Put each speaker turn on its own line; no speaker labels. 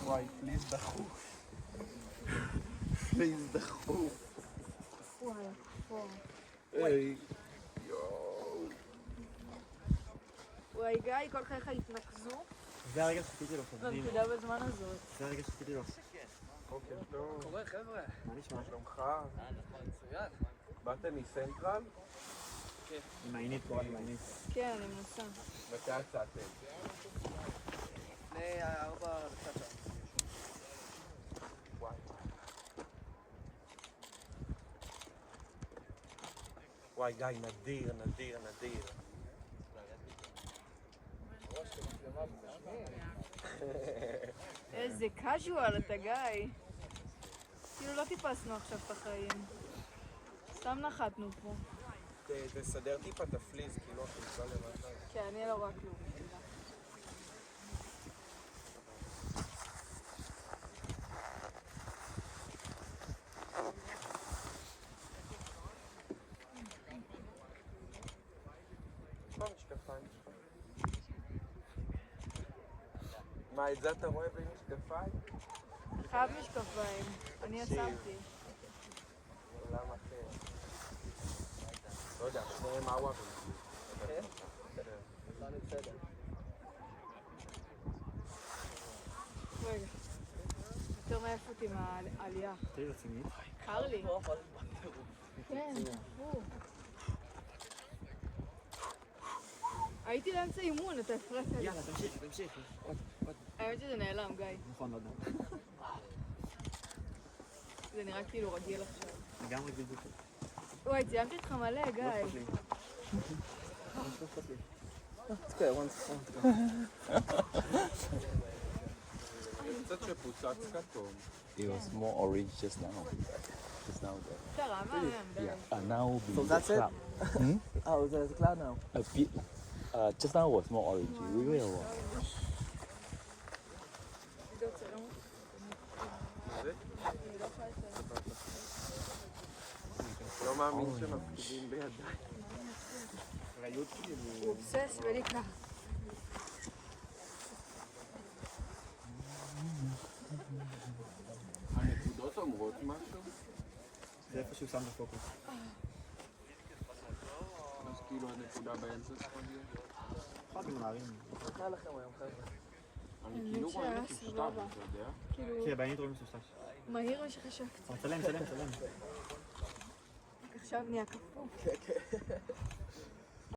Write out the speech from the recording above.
וואי, פליז דחוף. פליז דחוף.
וואי,
היי. יואו.
וואי, גיא, כל חייך התנקזו
זה הרגע שחיכיתי לו, חברים.
לנקודה בזמן הזאת.
זה הרגע שחיכיתי לו.
בוקר טוב.
קורה חבר'ה?
מה נשמע?
שלומך?
מצוין.
באתם מסנטרל?
עם העינית, קורא לי עם העינית.
כן, אני מנסה.
מתי יצאתם?
לפני 4 וקצת שעה.
וואי. וואי, גיא, נדיר, נדיר, נדיר.
איזה קאז'ואל אתה, גיא. כאילו לא טיפסנו עכשיו את החיים. סתם נחתנו פה.
תסדר טיפה את הפליז, כאילו, תמצא למטה.
כן, אני לא רואה כלום.
מה משקפיים שלך? מה, את זה אתה רואה בלי משקפיים?
חייב משקפיים. אני יצמתי.
עולם אחר. לא יודע, שניהם אוהבים.
כן? אני בסדר.
רגע. יותר מעייף אותי מהעלייה.
תראי רצינית.
קר לי.
לא, אבל...
כן, ברור. הייתי לאמצע אימון, אתה הפרעת לי.
יאללה, תמשיך.
האמת שזה נעלם, גיא.
נכון, לא יודע.
זה נראה כאילו רגיל עכשיו.
לגמרי בדיוק.
וואי, ציימתי אותך מלא, גיא.
לא אכפת לי. לא אכפת לי.
It's good, one.
קצת שפוצץ כתום.
It was more orange just now. Just now.
בסדר, מהמם, די.
Now
So that's it? Oh, there's a cloud now.
a bit. Just now was more orange. We will.
לא מאמין שמפקידים בידיים.
ראיות כאילו.
הוא אובסס וליקה.
הנקודות אומרות משהו?
זה איפה שהוא שם בפוקוס.
אז כאילו הנקודה באמצע צריכה להיות?
אחד ממהרים.
מה לכם היום חבר'ה?
אני כאילו רואה
שהיה
מטושטש,
סבבה.
אתה יודע?
כאילו,
כן, בעינית רואים סושטש.
מהיר מה שחשבתי.
צלם.
עכשיו נהיה קפוא.